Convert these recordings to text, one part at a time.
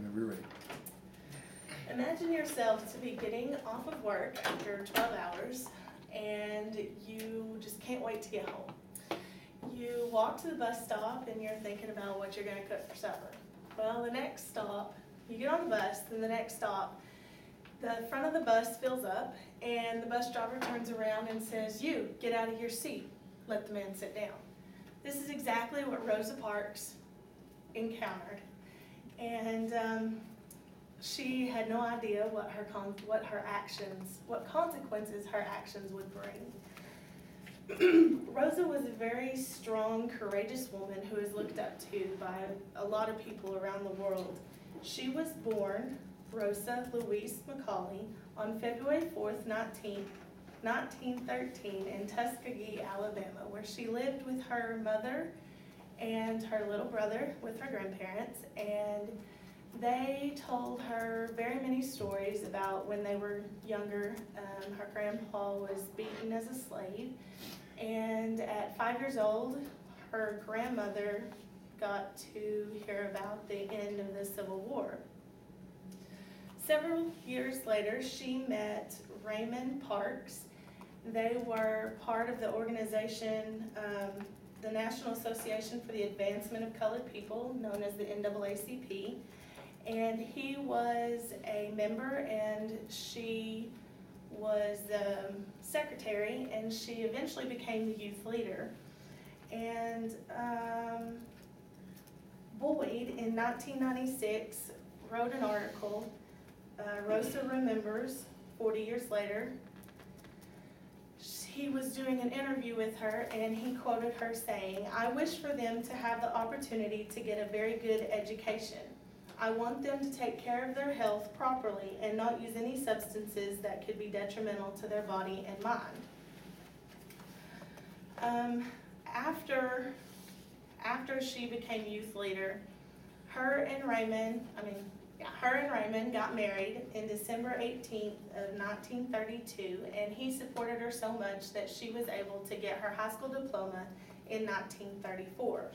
Whenever you're ready. Imagine yourself to be getting off of work after 12 hours and you just can't wait to get home. You walk to the bus stop and you're thinking about what you're going to cook for supper. Well, the next stop, you get on the bus, then the next stop, the front of the bus fills up and the bus driver turns around and says, "You, get out of your seat. Let the man sit down." This is exactly what Rosa Parks encountered. And she had no idea what consequences her actions would bring. Rosa was a very strong, courageous woman who is looked up to by a lot of people around the world. She was born Rosa Louise McCauley on February 4th, 1913 in Tuskegee, Alabama, where she lived with her mother and her little brother with her grandparents, and they told her very many stories about when they were younger. Her grandpa was beaten as a slave, and at 5 years old, her grandmother got to hear about the end of the Civil War. Several years later, she met Raymond Parks. They were part of the organization, the National Association for the Advancement of Colored People, known as the NAACP. And he was a member and she was the secretary, and she eventually became the youth leader. And Boyd in 1996 wrote an article, Rosa Remembers, 40 years later. He was doing an interview with her and he quoted her saying, "I wish for them to have the opportunity to get a very good education. I want them to take care of their health properly and not use any substances that could be detrimental to their body and mind." After she became youth leader, her and Raymond got married in December 18th of 1932, and he supported her so much that she was able to get her high school diploma in 1934.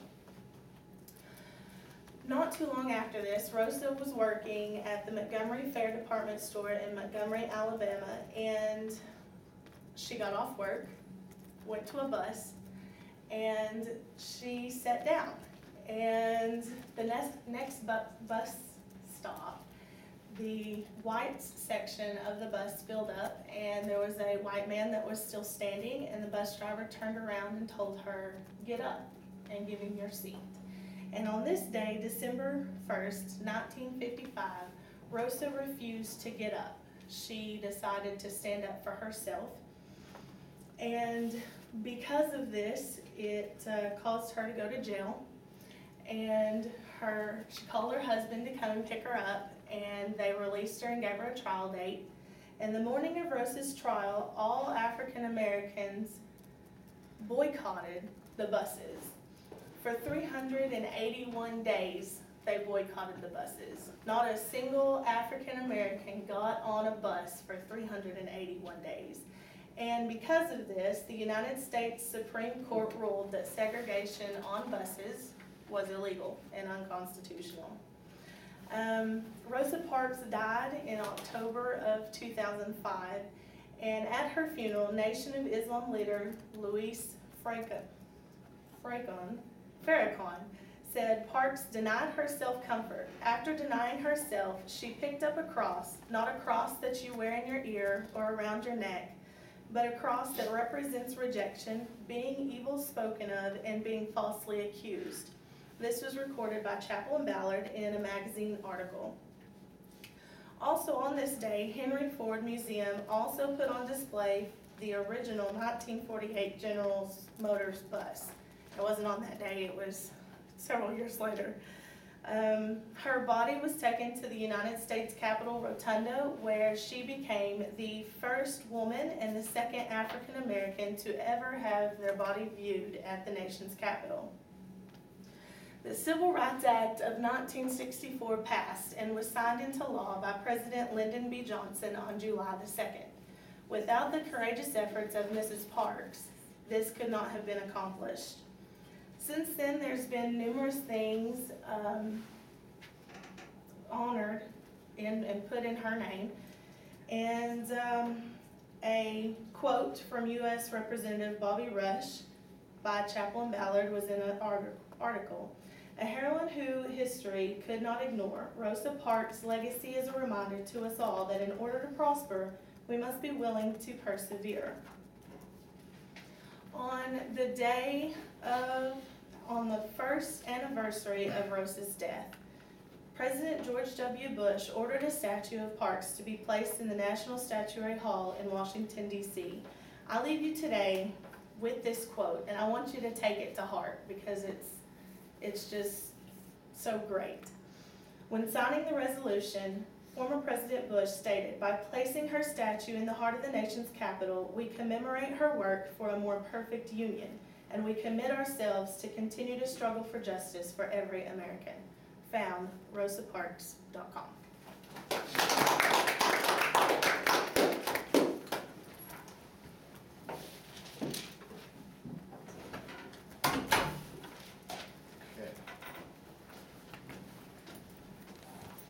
Not too long after this, Rosa was working at the Montgomery Fair Department Store in Montgomery, Alabama, and she got off work, went to a bus, and she sat down. And the next bus stop, the white section of the bus filled up, and there was a white man that was still standing, and the bus driver turned around and told her, "Get up and give him your seat." And on this day, December 1st, 1955, Rosa refused to get up. She decided to stand up for herself. And because of this, it caused her to go to jail. And she called her husband to come and pick her up, and they released her and gave her a trial date. And the morning of Rosa's trial, all African Americans boycotted the buses. For 381 days, they boycotted the buses. Not a single African American got on a bus for 381 days. And because of this, the United States Supreme Court ruled that segregation on buses was illegal and unconstitutional. Rosa Parks died in October of 2005, and at her funeral, Nation of Islam leader Louis Farrakhan said Parks denied herself comfort. After denying herself, she picked up a cross, not a cross that you wear in your ear or around your neck, but a cross that represents rejection, being evil spoken of, and being falsely accused. This was recorded by Chappell and Ballard in a magazine article. Also on this day, Henry Ford Museum also put on display the original 1948 General Motors bus. It wasn't on that day, it was several years later. Her body was taken to the United States Capitol Rotunda, where she became the first woman and the second African American to ever have their body viewed at the nation's capital. The Civil Rights Act of 1964 passed and was signed into law by President Lyndon B. Johnson on July the 2nd. Without the courageous efforts of Mrs. Parks, this could not have been accomplished. Since then, there's been numerous things honored and put in her name. And a quote from U.S. Representative Bobby Rush by Chaplain Ballard was in an article. A heroine who history could not ignore, Rosa Parks' legacy is a reminder to us all that in order to prosper, we must be willing to persevere. On the first anniversary of Rosa's death, President George W. Bush ordered a statue of Parks to be placed in the National Statuary Hall in Washington, D.C. I leave you today with this quote, and I want you to take it to heart because it's just so great. When signing the resolution, former President Bush stated, "By placing her statue in the heart of the nation's capital, we commemorate her work for a more perfect union, and we commit ourselves to continue to struggle for justice for every American." Found, rosaparks.com.